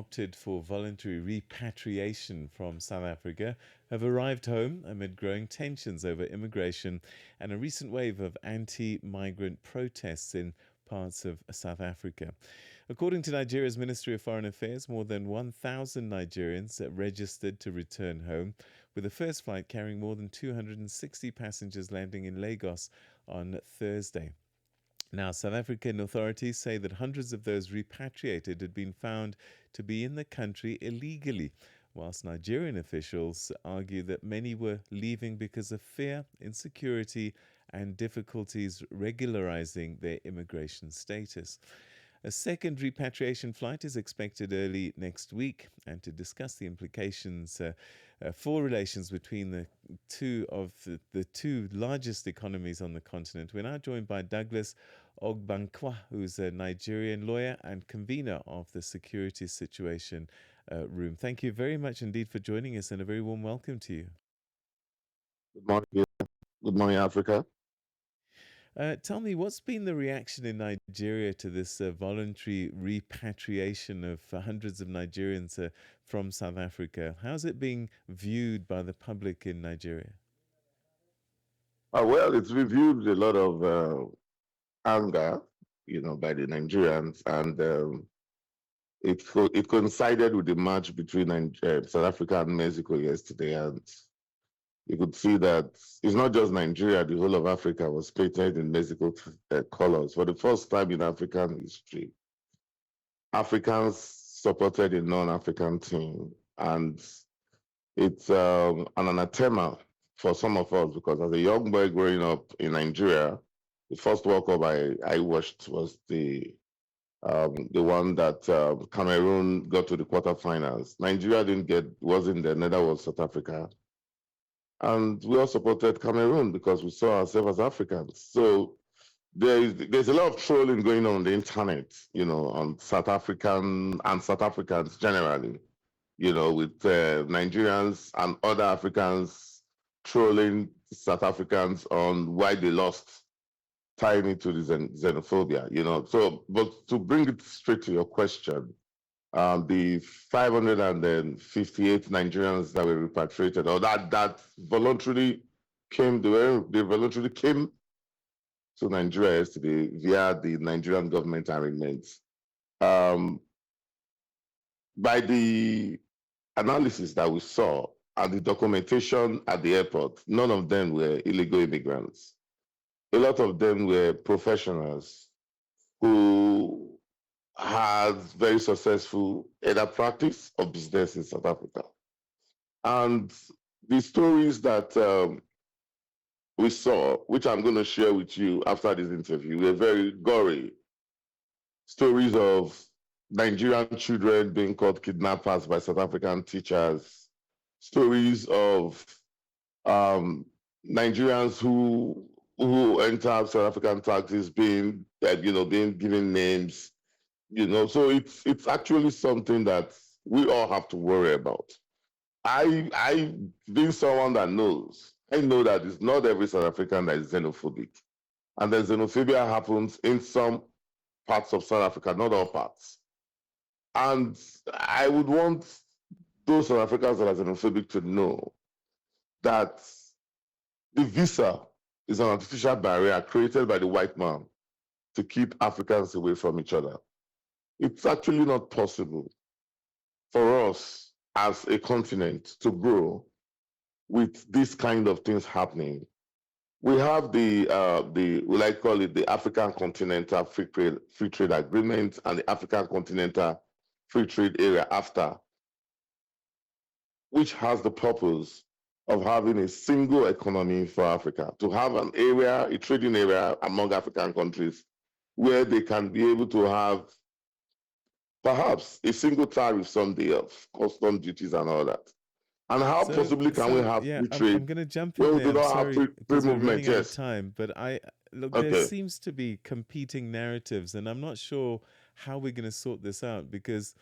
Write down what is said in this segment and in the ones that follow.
opted for voluntary repatriation from South Africa have arrived home amid growing tensions over immigration and a recent wave of anti-migrant protests in parts of South Africa. According to Nigeria's Ministry of Foreign Affairs, more than 1,000 Nigerians registered to return home, with the first flight carrying more than 260 passengers landing in Lagos on Thursday. Now, South African authorities say that hundreds of those repatriated had been found to be in the country illegally, whilst Nigerian officials argue that many were leaving because of fear, insecurity, and difficulties regularizing their immigration status. A second repatriation flight is expected early next week, and to discuss the implications for relations between the two largest economies on the continent, we're now joined by Douglas Ogbankwa, who's a Nigerian lawyer and convener of the Security Situation Room. Thank you very much indeed for joining us, and a very warm welcome to you. Good morning. Good morning, Africa. Tell me, what's been the reaction in Nigeria to this voluntary repatriation of hundreds of Nigerians from South Africa? How's it being viewed by the public in Nigeria? Well, it's reviewed with a lot of anger, by the Nigerians, and it coincided with the march between South Africa and Mexico yesterday, and you could see that it's not just Nigeria; the whole of Africa was painted in Mexico colors for the first time in African history. Africans supported a non-African team, and it's an anathema for some of us, because as a young boy growing up in Nigeria, the first World Cup I watched was the one that Cameroon got to the quarterfinals. Nigeria wasn't there, neither was South Africa. And we all supported Cameroon because we saw ourselves as Africans. So there's a lot of trolling going on the internet, on South African and South Africans generally, with Nigerians and other Africans trolling South Africans on why they lost, tying it to the xenophobia, So, but to bring it straight to your question, the 558 Nigerians that were repatriated, or that voluntarily came, they voluntarily came to Nigeria yesterday via the Nigerian government arrangements. By the analysis that we saw and the documentation at the airport, none of them were illegal immigrants. A lot of them were professionals who had very successful either practice or business in South Africa. And the stories that we saw, which I'm going to share with you after this interview, were very gory. Stories of Nigerian children being caught kidnappers by South African teachers. Stories of Nigerians who enter South African taxis being given names. So it's actually something that we all have to worry about. I being someone that knows, I know that it's not every South African that is xenophobic. And the xenophobia happens in some parts of South Africa, not all parts. And I would want those South Africans that are xenophobic to know that the visa is an artificial barrier created by the white man to keep Africans away from each other. It's actually not possible for us as a continent to grow with this kind of things happening. We have we like call it the African Continental Free Trade Agreement and the African Continental Free Trade Area (AfTA), which has the purpose of having a single economy for Africa, to have an area, a trading area among African countries where they can be able to have perhaps a single tariff someday of custom duties and all that. And how possibly can we have free I'm trade going to jump when in we there. do I'm not have sorry free because we're movement? running out of Yes. time, but look, there Okay. seems to be competing narratives, and I'm not sure how we're going to sort this out, because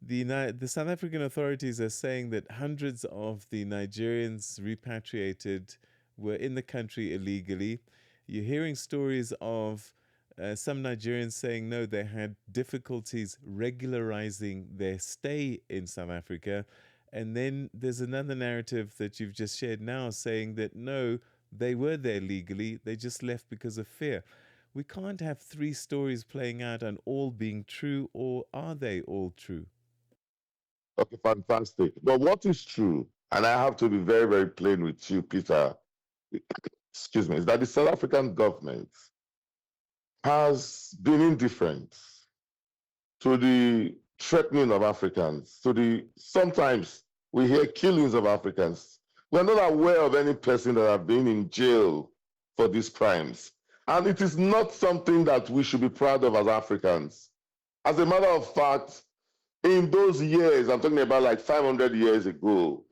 the South African authorities are saying that hundreds of the Nigerians repatriated were in the country illegally. You're hearing stories of Some Nigerians saying no, they had difficulties regularizing their stay in South Africa. And then there's another narrative that you've just shared now saying that no, they were there legally, they just left because of fear. We can't have three stories playing out and all being true, or are they all true? Okay, fantastic. But what is true, and I have to be very, very plain with you, Peter, excuse me, is that the South African government has been indifferent to the threatening of Africans, to the sometimes we hear killings of Africans. We're not aware of any person that have been in jail for these crimes. And it is not something that we should be proud of as Africans. As a matter of fact, in those years, I'm talking about like 500 years ago,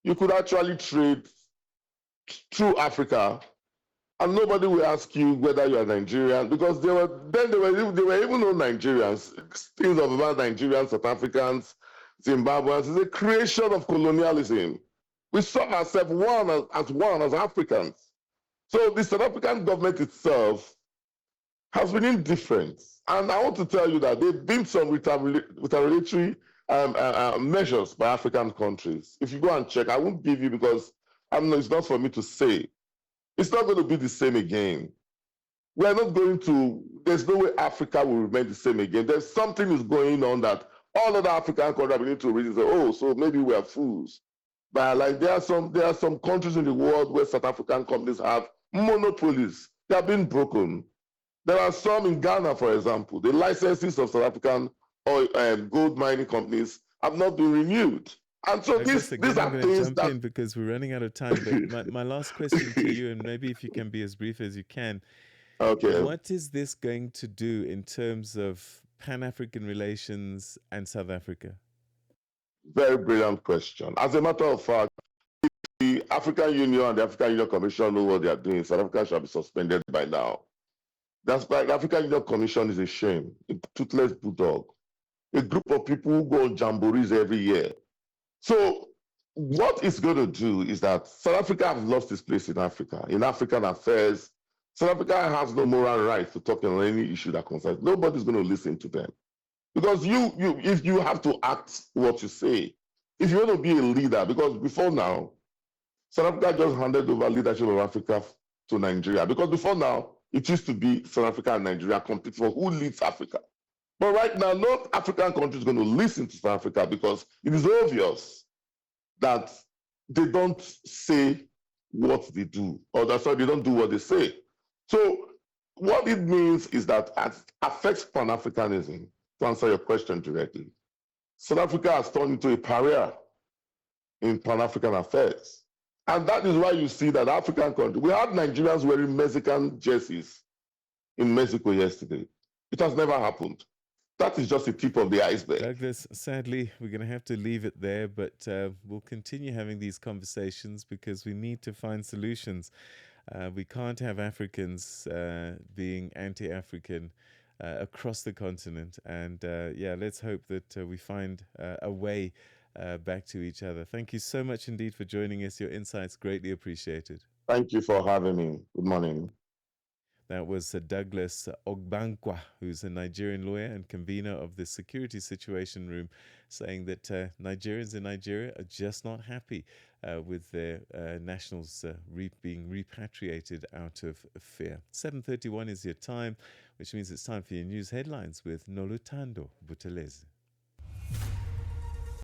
you could actually trade through Africa and nobody will ask you whether you are Nigerian because they were even known Nigerians. Things of about Nigerians, South Africans, Zimbabweans is a creation of colonialism. We saw ourselves one as Africans. So the South African government itself has been indifferent, and I want to tell you that there have been some retaliatory measures by African countries. If you go and check, I won't give you because it's not for me to say. It's not going to be the same again. We're not going to, there's no way Africa will remain the same again. There's something is going on that all other African countries are beginning to read and say, oh, so maybe we're fools. But like there are some countries in the world where South African companies have monopolies. They are being broken. There are some in Ghana, for example. The licenses of South African oil and gold mining companies have not been renewed. And so Douglas, these again, I'm are going to things jump that in because we're running out of time. But my last question to you, and maybe if you can be as brief as you can, okay. what is this going to do in terms of Pan-African relations and South Africa? Very brilliant question. As a matter of fact, the African Union and the African Union Commission know what they are doing. South Africa shall be suspended by now. That's why the African Union Commission is a shame, a toothless bulldog, a group of people who go on jamborees every year. So what it's going to do is that South Africa has lost its place in Africa, in African affairs. South Africa has no moral right to talk on any issue that concerns. Nobody's going to listen to them. Because if you have to act what you say, if you want to be a leader, because before now, South Africa just handed over leadership of Africa to Nigeria. Because before now, it used to be South Africa and Nigeria compete for who leads Africa. But right now, no African country is going to listen to South Africa because it is obvious that they don't say what they do, or that's why they don't do what they say. So what it means is that it affects Pan-Africanism, to answer your question directly. South Africa has turned into a pariah in Pan-African affairs. And that is why you see that African countries, we had Nigerians wearing Mexican jerseys in Mexico yesterday. It has never happened. That is just the tip of the iceberg. Douglas, sadly, we're going to have to leave it there, but we'll continue having these conversations because we need to find solutions. We can't have Africans being anti-African across the continent. And yeah, let's hope that we find a way back to each other. Thank you so much indeed for joining us. Your insights greatly appreciated. Thank you for having me. Good morning. That was Douglas Ogbankwa, who's a Nigerian lawyer and convener of the Security Situation Room, saying that Nigerians in Nigeria are just not happy with their nationals being repatriated out of fear. 7:31 is your time, which means it's time for your news headlines with Nolutando Butelezi.